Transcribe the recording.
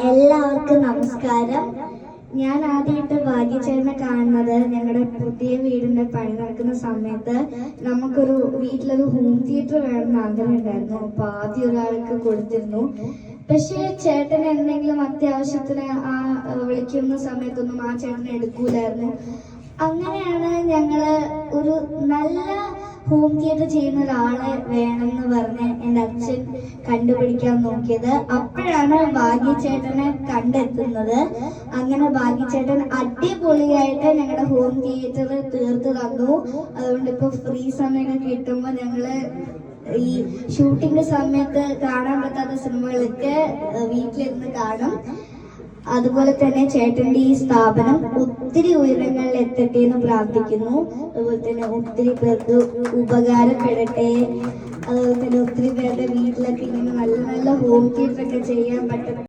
എല്ലാവർക്കും നമസ്കാരം. ഞാൻ ആദ്യമായിട്ട് ഭാഗ്യചേട്ടനെ കാണുന്നത് ഞങ്ങളുടെ പുതിയ വീടിന്റെ പണി നടക്കുന്ന സമയത്ത് വീട്ടിലൊരു ഹോം തിയേറ്റർ വേണമെന്ന് ആഗ്രഹം ഉണ്ടായിരുന്നു. അപ്പൊ ആദ്യം ഒരാൾക്ക് കൊടുത്തിരുന്നു. പക്ഷെ ചേട്ടൻ എന്തെങ്കിലും അത്യാവശ്യത്തിന് വിളിക്കുന്ന സമയത്തൊന്നും ആ ചേട്ടനെ എടുക്കൂലായിരുന്നു. അങ്ങനെയാണ് ഞങ്ങള് ഒരു നല്ല ഹോം തിയേറ്റർ ചെയ്യുന്ന ഒരാളെ വേണമെന്ന് പറഞ്ഞ് എൻ്റെ അച്ഛൻ കണ്ടുപിടിക്കാൻ നോക്കിയത്. അപ്പോഴാണ് ഭാഗ്യചേട്ടനെ കണ്ടെത്തുന്നത്. അങ്ങനെ ഭാഗ്യചേട്ടൻ അടിപൊളിയായിട്ട് ഞങ്ങളുടെ ഹോം തിയേറ്റർ തീർത്ത് തന്നു. അതുകൊണ്ട് ഇപ്പൊ ഫ്രീ സമയം കിട്ടുമ്പോൾ ഞങ്ങള് ഈ ഷൂട്ടിംഗ് സമയത്ത് കാണാൻ പറ്റാത്ത സിനിമകളൊക്കെ വീട്ടിലിരുന്ന് കാണും. അതുപോലെ തന്നെ ചേട്ടന്റെ ഈ സ്ഥാപനം ഒത്തിരി ഉയരങ്ങളിൽ എത്തട്ടെ എന്ന് പ്രാർത്ഥിക്കുന്നു. അതുപോലെ തന്നെ ഒത്തിരി പേർക്ക് ഉപകാരപ്പെടട്ടെ. അതുപോലെ തന്നെ ഒത്തിരി പേരുടെ വീട്ടിലൊക്കെ ഇങ്ങനെ നല്ല നല്ല ഹോം തിയേറ്റർ ഒക്കെ ചെയ്യാൻ പറ്റും.